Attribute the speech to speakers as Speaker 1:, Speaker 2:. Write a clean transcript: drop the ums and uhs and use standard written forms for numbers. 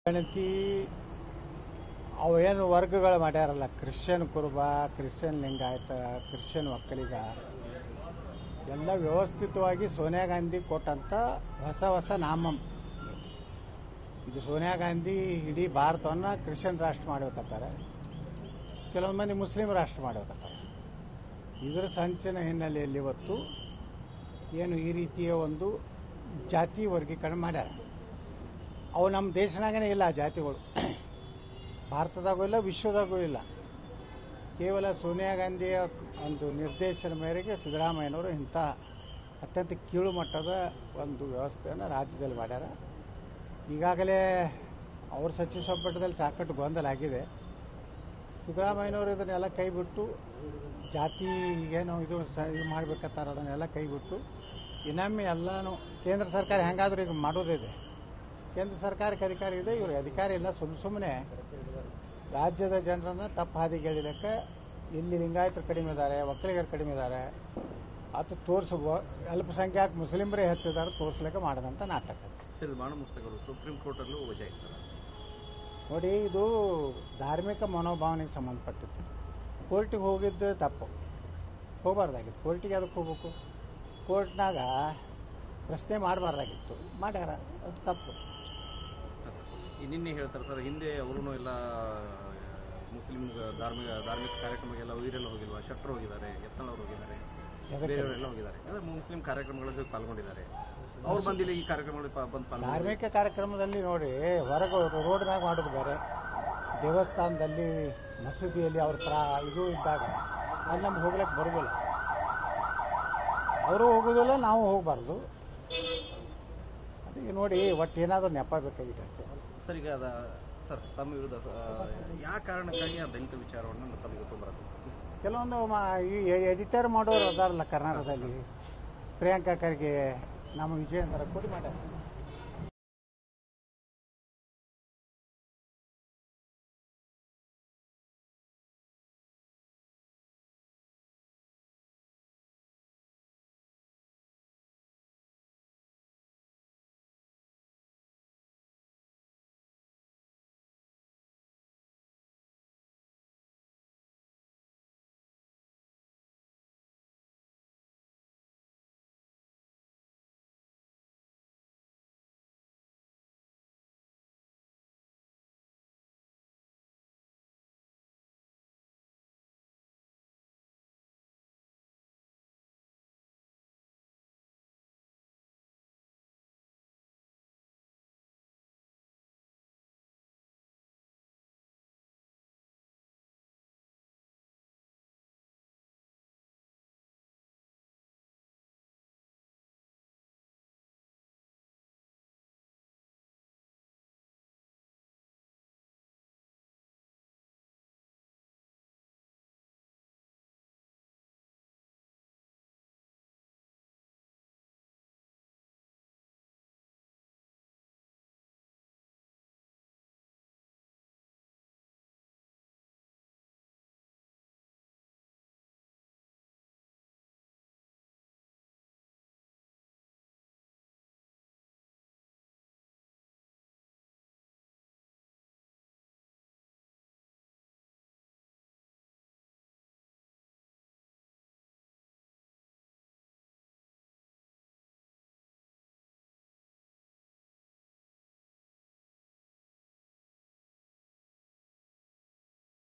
Speaker 1: ಗಣತಿ ಅವೇನು ವರ್ಗಗಳು ಮಾಡ್ಯಾರಲ್ಲ, ಕ್ರಿಶ್ಚಿಯನ್ ಕುರುಬ, ಕ್ರಿಶ್ಚಿಯನ್ ಲಿಂಗಾಯತ, ಕ್ರಿಶ್ಚಿಯನ್ ಒಕ್ಕಲಿಗ, ಎಲ್ಲ ವ್ಯವಸ್ಥಿತವಾಗಿ ಸೋನಿಯಾ ಗಾಂಧಿ ಕೊಟ್ಟಂತ ಹೊಸ ಹೊಸ ನಾಮ. ಇದು ಸೋನಿಯಾ ಗಾಂಧಿ ಇಡೀ ಭಾರತವನ್ನು ಕ್ರಿಶ್ಚಿಯನ್ ರಾಷ್ಟ್ರ ಮಾಡಬೇಕತ್ತಾರೆ, ಕೆಲವೊಂದು ಮಂದಿ ಮುಸ್ಲಿಂ ರಾಷ್ಟ್ರ ಮಾಡಬೇಕತ್ತಾರೆ. ಇದರ ಸಂಚಿನ ಹಿನ್ನೆಲೆಯಲ್ಲಿ ಇವತ್ತು ಏನು ಈ ರೀತಿಯ ಒಂದು ಜಾತಿ ವರ್ಗೀಕರಣ ಮಾಡ್ಯಾರ. ಅವು ನಮ್ಮ ದೇಶನಾಗನೇ ಇಲ್ಲ ಆ ಜಾತಿಗಳು, ಭಾರತದಾಗೂ ಇಲ್ಲ, ವಿಶ್ವದಾಗೂ ಇಲ್ಲ. ಕೇವಲ ಸೋನಿಯಾ ಗಾಂಧಿಯ ಒಂದು ನಿರ್ದೇಶನ ಮೇರೆಗೆ ಸಿದ್ದರಾಮಯ್ಯನವರು ಇಂಥ ಅತ್ಯಂತ ಕೀಳು ಮಟ್ಟದ ಒಂದು ವ್ಯವಸ್ಥೆಯನ್ನು ರಾಜ್ಯದಲ್ಲಿ ಮಾಡ್ಯಾರ. ಈಗಾಗಲೇ ಅವ್ರ ಸಚಿವ ಸಂಪುಟದಲ್ಲಿ ಸಾಕಷ್ಟು ಗೊಂದಲ ಆಗಿದೆ. ಸಿದ್ದರಾಮಯ್ಯನವರು ಇದನ್ನೆಲ್ಲ ಕೈಬಿಟ್ಟು ಜಾತಿ ಏನು ಇದು ಮಾಡಬೇಕಂತಾರ ಅದನ್ನೆಲ್ಲ ಕೈಬಿಟ್ಟು ಇನ್ನೊಮ್ಮೆ ಎಲ್ಲನೂ ಕೇಂದ್ರ ಸರ್ಕಾರ ಹೆಂಗಾದ್ರೂ ಈಗ ಮಾಡೋದಿದೆ. ಕೇಂದ್ರ ಸರ್ಕಾರಕ್ಕೆ ಅಧಿಕಾರ ಇದೆ, ಇವ್ರಿಗೆ ಅಧಿಕಾರ ಇಲ್ಲ. ಸುಮ್ಮನೆ ರಾಜ್ಯದ ಜನರನ್ನು ತಪ್ಪು ಹಾದಿಗೆ ಎಳಿಲಿಕ್ಕೆ ಇಲ್ಲಿ ಲಿಂಗಾಯತರು ಕಡಿಮೆ ಇದ್ದಾರೆ, ಒಕ್ಕಲಿಗರು ಕಡಿಮೆ ಇದ್ದಾರೆ, ಅದು ಅಲ್ಪಸಂಖ್ಯಾತ ಮುಸ್ಲಿಮರೇ ಹೆಚ್ಚಿದ್ದಾರೆ ತೋರಿಸ್ಲಿಕ್ಕೆ ಮಾಡಿದಂಥ ನಾಟಕ.
Speaker 2: ಸರ್, ಬಾಣ ಪುಸ್ತಕಗಳು ಸುಪ್ರೀಂ ಕೋರ್ಟಲ್ಲೂ ವಜಾ ಇತ್ತು
Speaker 1: ನೋಡಿ. ಇದು ಧಾರ್ಮಿಕ ಮನೋಭಾವನೆಗೆ ಸಂಬಂಧಪಟ್ಟಿತ್ತು. ಕೋರ್ಟಿಗೆ ಹೋಗಿದ್ದು ತಪ್ಪು, ಹೋಗಬಾರ್ದಾಗಿತ್ತು. ಕೋರ್ಟಿಗೆ ಅದಕ್ಕೆ ಹೋಗ್ಬೇಕು, ಕೋರ್ಟ್ನಾಗ ಪ್ರಶ್ನೆ ಮಾಡಬಾರ್ದಾಗಿತ್ತು, ಮಾಡ್ಯಾರ, ಅದು ತಪ್ಪು.
Speaker 2: ನಿನ್ನೆ ಹೇಳ್ತಾರೆ ಸರ್, ಹಿಂದೆ ಅವರು ಎಲ್ಲ ಮುಸ್ಲಿಂ ಧಾರ್ಮಿಕ ಕಾರ್ಯಕ್ರಮಕ್ಕೆಲ್ಲ ವೀರೆಲ್ಲ ಹೋಗಿಲ್ವಾ? ಶೆಟ್ಟರ್ ಹೋಗಿದ್ದಾರೆ, ಯತ್ನಾಳ್ ಅವರು ಹೋಗಿದ್ದಾರೆ, ಬೇರೆಯವರೆಲ್ಲ ಹೋಗಿದ್ದಾರೆ, ಮುಸ್ಲಿಂ ಕಾರ್ಯಕ್ರಮಗಳಲ್ಲಿ ಪಾಲ್ಗೊಂಡಿದ್ದಾರೆ. ಅವ್ರು ಬಂದಿಲ್ಲ ಈ ಕಾರ್ಯಕ್ರಮಗಳಲ್ಲಿ ಬಂದು
Speaker 1: ಧಾರ್ಮಿಕ ಕಾರ್ಯಕ್ರಮದಲ್ಲಿ ನೋಡಿ, ಹೊರಗೆ ರೋಡ್ ಮ್ಯಾಗ ಮಾಡೋದು ಬೇರೆ, ದೇವಸ್ಥಾನದಲ್ಲಿ ಮಸೀದಿಯಲ್ಲಿ ಅವ್ರ ಇದು ಇದ್ದಾಗ ಅಲ್ಲಿ ನಮ್ಗೆ ಹೋಗ್ಲಿಕ್ಕೆ ಬರೋದಿಲ್ಲ. ಅವರು ಹೋಗೋದಿಲ್ಲ, ನಾವು ಹೋಗಬಾರ್ದು. ಅದಕ್ಕೆ ನೋಡಿ, ಒಟ್ಟು ಏನಾದರೂ ನೆಪ ಬೇಕಾಗಿದೆ ಅಷ್ಟೇ.
Speaker 2: ಸರ್, ಈಗ ಸರ್ ತಮ್ಮ ವಿರುದ್ಧ ಯಾವ ಕಾರಣಕ್ಕಾಗಿ ಆ ಬೆಂಕಿ ವಿಚಾರವನ್ನು ತಮಗೆ ಗೊತ್ತು?
Speaker 1: ಕೆಲವೊಂದು ಈ ಎಡಿಟರ್ ಮಾಡೋರು ಅದಾರಲ್ಲ ಕರ್ನಾಟಕದಲ್ಲಿ, ಪ್ರಿಯಾಂಕಾ ಖರ್ಗೆ, ನಮ್ಮ ವಿಜಯೇಂದ್ರ ಕೂಡಿ ಮಾಡ್ಯಾರ.